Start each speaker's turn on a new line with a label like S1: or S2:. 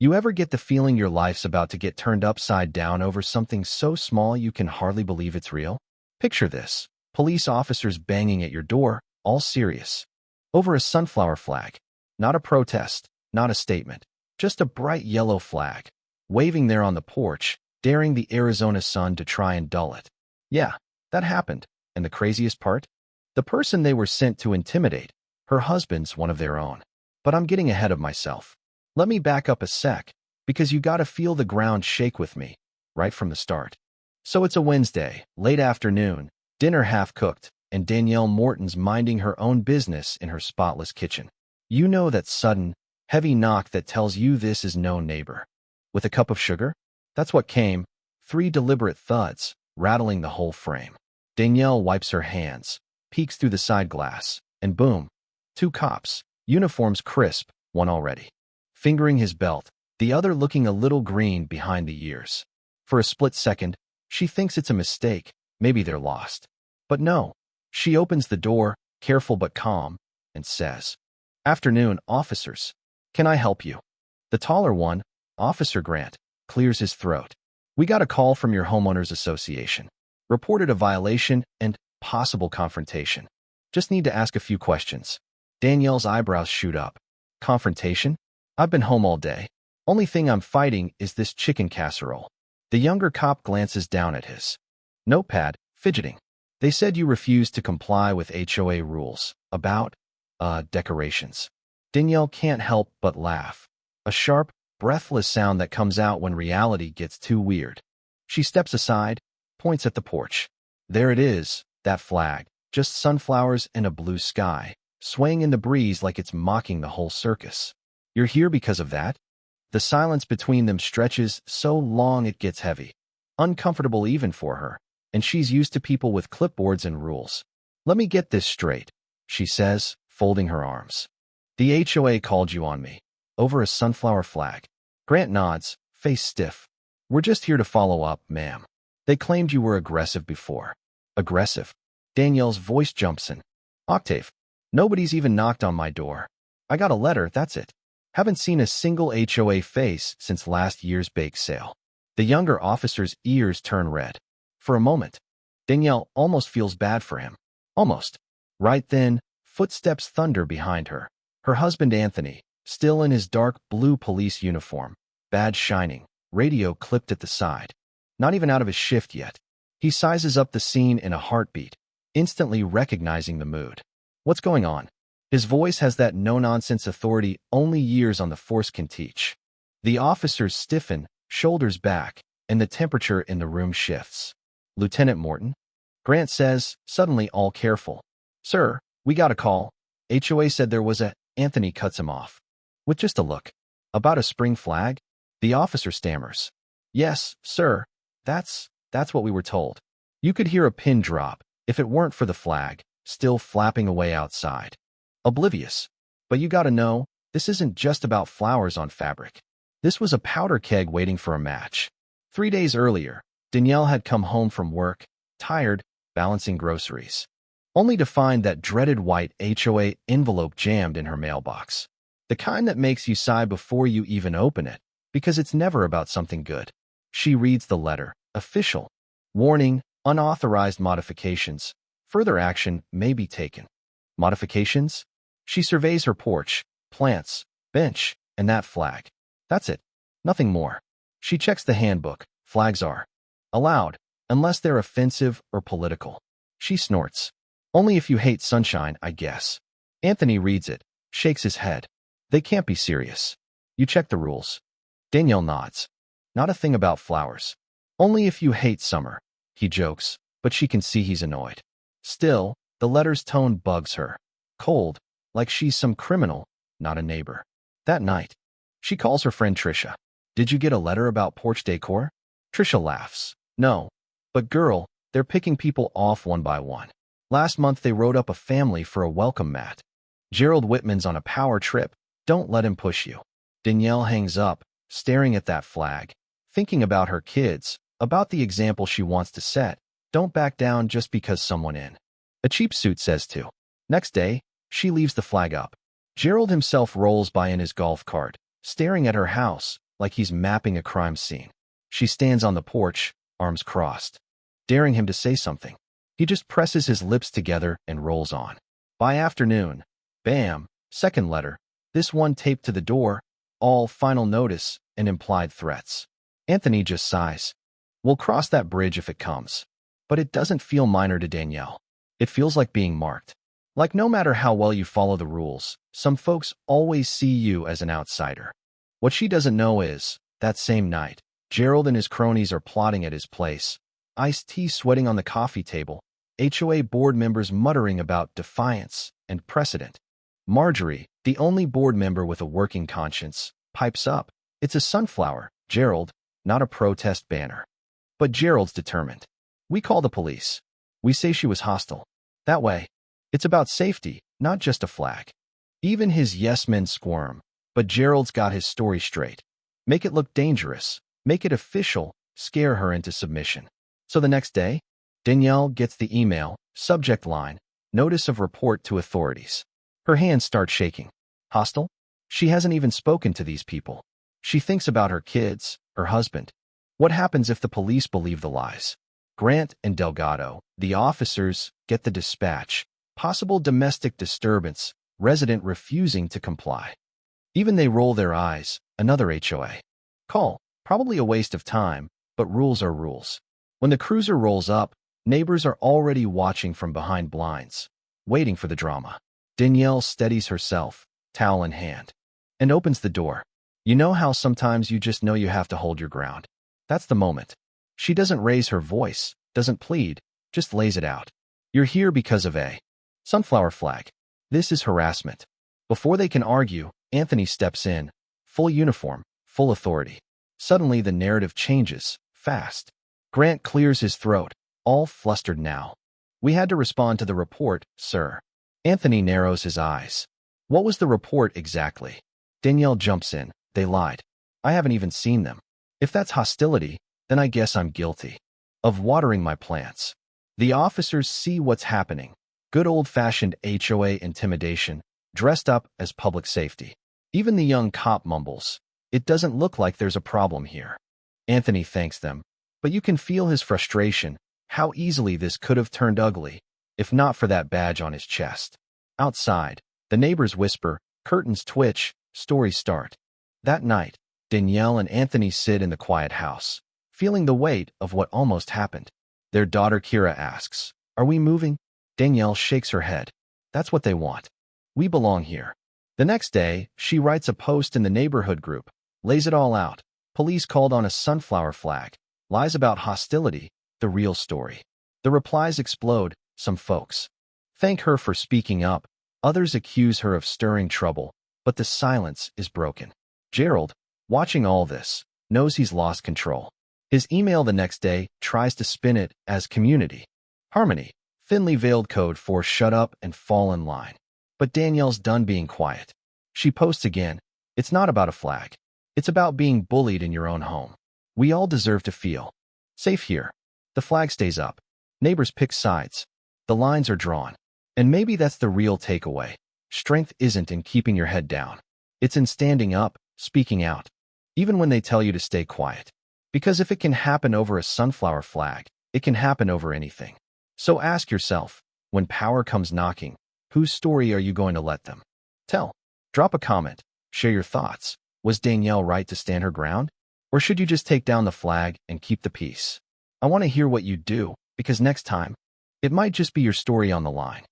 S1: You ever get the feeling your life's about to get turned upside down over something so small you can hardly believe it's real? Picture this. Police officers banging at your door, all serious. Over a sunflower flag. Not a protest, not a statement. Just a bright yellow flag. Waving there on the porch, daring the Arizona sun to try and dull it. Yeah, that happened. And the craziest part? The person they were sent to intimidate, her husband's one of their own. But I'm getting ahead of myself. Let me back up a sec, because you gotta feel the ground shake with me, right from the start. So it's a Wednesday, late afternoon, dinner half cooked, and Danielle Morton's minding her own business in her spotless kitchen. You know that sudden, heavy knock that tells you this is no neighbor. With a cup of sugar? That's what came, 3 deliberate thuds, rattling the whole frame. Danielle wipes her hands, peeks through the side glass, and boom, 2 cops, uniforms crisp, one already. Fingering his belt, the other looking a little green behind the ears. For a split second, she thinks it's a mistake, maybe they're lost. But no, she opens the door, careful but calm, and says, "Afternoon, officers. Can I help you?" The taller one, Officer Grant, clears his throat. "We got a call from your homeowners association. Reported a violation and possible confrontation. Just need to ask a few questions." Danielle's eyebrows shoot up. Confrontation? I've been home all day. Only thing I'm fighting is this chicken casserole. The younger cop glances down at his notepad, fidgeting. "They said you refused to comply with HOA rules about, decorations." Danielle can't help but laugh. A sharp, breathless sound that comes out when reality gets too weird. She steps aside, points at the porch. There it is, that flag, just sunflowers and a blue sky, swaying in the breeze like it's mocking the whole circus. "You're here because of that?" The silence between them stretches so long it gets heavy. Uncomfortable even for her, and she's used to people with clipboards and rules. "Let me get this straight," she says, folding her arms. "The HOA called you on me. Over a sunflower flag." Grant nods, face stiff. "We're just here to follow up, ma'am. They claimed you were aggressive before." "Aggressive?" Danielle's voice jumps in. "Octave, nobody's even knocked on my door. I got a letter, that's it. Haven't seen a single HOA face since last year's bake sale." The younger officer's ears turn red. For a moment, Danielle almost feels bad for him. Almost. Right then, footsteps thunder behind her. Her husband Anthony, still in his dark blue police uniform, badge shining, radio clipped at the side. Not even out of his shift yet. He sizes up the scene in a heartbeat, instantly recognizing the mood. "What's going on?" His voice has that no-nonsense authority only years on the force can teach. The officers stiffen, shoulders back, and the temperature in the room shifts. "Lieutenant Morton?" Grant says, suddenly all careful. "Sir, we got a call. HOA said there was a—" Anthony cuts him off. With just a look. "About a spring flag?" The officer stammers. "Yes, sir. That's what we were told." You could hear a pin drop, if it weren't for the flag, still flapping away outside. Oblivious. But you gotta know, this isn't just about flowers on fabric. This was a powder keg waiting for a match. 3 days earlier, Danielle had come home from work, tired, balancing groceries, only to find that dreaded white HOA envelope jammed in her mailbox. The kind that makes you sigh before you even open it, because it's never about something good. She reads the letter. Official. Warning, unauthorized modifications. Further action may be taken. Modifications? She surveys her porch, plants, bench, and that flag. That's it. Nothing more. She checks the handbook. Flags are allowed, unless they're offensive or political. She snorts. "Only if you hate sunshine, I guess." Anthony reads it, shakes his head. "They can't be serious. You check the rules." Danielle nods. "Not a thing about flowers. Only if you hate summer," he jokes, but she can see he's annoyed. Still, the letter's tone bugs her. Cold, like she's some criminal, not a neighbor. That night, she calls her friend Trisha. "Did you get a letter about porch decor?" Trisha laughs. "No. But girl, they're picking people off one by one. Last month they wrote up a family for a welcome mat. Gerald Whitman's on a power trip. Don't let him push you." Danielle hangs up, staring at that flag, thinking about her kids, about the example she wants to set. Don't back down just because someone in a cheap suit says to. Next day, she leaves the flag up. Gerald himself rolls by in his golf cart, staring at her house, like he's mapping a crime scene. She stands on the porch, arms crossed, daring him to say something. He just presses his lips together and rolls on. By afternoon, bam, second letter, this one taped to the door, all final notice and implied threats. Anthony just sighs. We'll cross that bridge if it comes. But it doesn't feel minor to Danielle. It feels like being marked. Like no matter how well you follow the rules, some folks always see you as an outsider. What she doesn't know is, that same night, Gerald and his cronies are plotting at his place. Iced tea sweating on the coffee table, HOA board members muttering about defiance and precedent. Marjorie, the only board member with a working conscience, pipes up. It's a sunflower, Gerald, not a protest banner. But Gerald's determined. We call the police. We say she was hostile. That way, it's about safety, not just a flag. Even his yes-men squirm, but Gerald's got his story straight. Make it look dangerous, make it official, scare her into submission. So the next day, Danielle gets the email, subject line, notice of report to authorities. Her hands start shaking. Hostile? She hasn't even spoken to these people. She thinks about her kids, her husband. What happens if the police believe the lies? Grant and Delgado, the officers, get the dispatch. Possible domestic disturbance, resident refusing to comply. Even they roll their eyes, another HOA. Call, probably a waste of time, but rules are rules. When the cruiser rolls up, neighbors are already watching from behind blinds, waiting for the drama. Danielle steadies herself, towel in hand, and opens the door. You know how sometimes you just know you have to hold your ground? That's the moment. She doesn't raise her voice, doesn't plead, just lays it out. You're here because of a sunflower flag. This is harassment. Before they can argue, Anthony steps in, full uniform, full authority. Suddenly the narrative changes, fast. Grant clears his throat, all flustered now. We had to respond to the report, sir. Anthony narrows his eyes. What was the report exactly? Danielle jumps in. They lied. I haven't even seen them. If that's hostility, then I guess I'm guilty of watering my plants. The officers see what's happening. Good old-fashioned HOA intimidation, dressed up as public safety. Even the young cop mumbles. It doesn't look like there's a problem here. Anthony thanks them, but you can feel his frustration, how easily this could have turned ugly, if not for that badge on his chest. Outside, the neighbors whisper, curtains twitch, stories start. That night, Danielle and Anthony sit in the quiet house, feeling the weight of what almost happened. Their daughter Kira asks, "Are we moving?" Danielle shakes her head. That's what they want. We belong here. The next day, she writes a post in the neighborhood group, lays it all out. Police called on a sunflower flag, lies about hostility, the real story. The replies explode. Some folks thank her for speaking up. Others accuse her of stirring trouble, but the silence is broken. Gerald, watching all this, knows he's lost control. His email the next day tries to spin it as community harmony, thinly veiled code for shut up and fall in line. But Danielle's done being quiet. She posts again. It's not about a flag. It's about being bullied in your own home. We all deserve to feel safe here. The flag stays up. Neighbors pick sides. The lines are drawn. And maybe that's the real takeaway. Strength isn't in keeping your head down. It's in standing up, speaking out, even when they tell you to stay quiet. Because if it can happen over a sunflower flag, it can happen over anything. So ask yourself, when power comes knocking, whose story are you going to let them tell? Drop a comment, share your thoughts. Was Danielle right to stand her ground? Or should you just take down the flag and keep the peace? I want to hear what you do, because next time, it might just be your story on the line.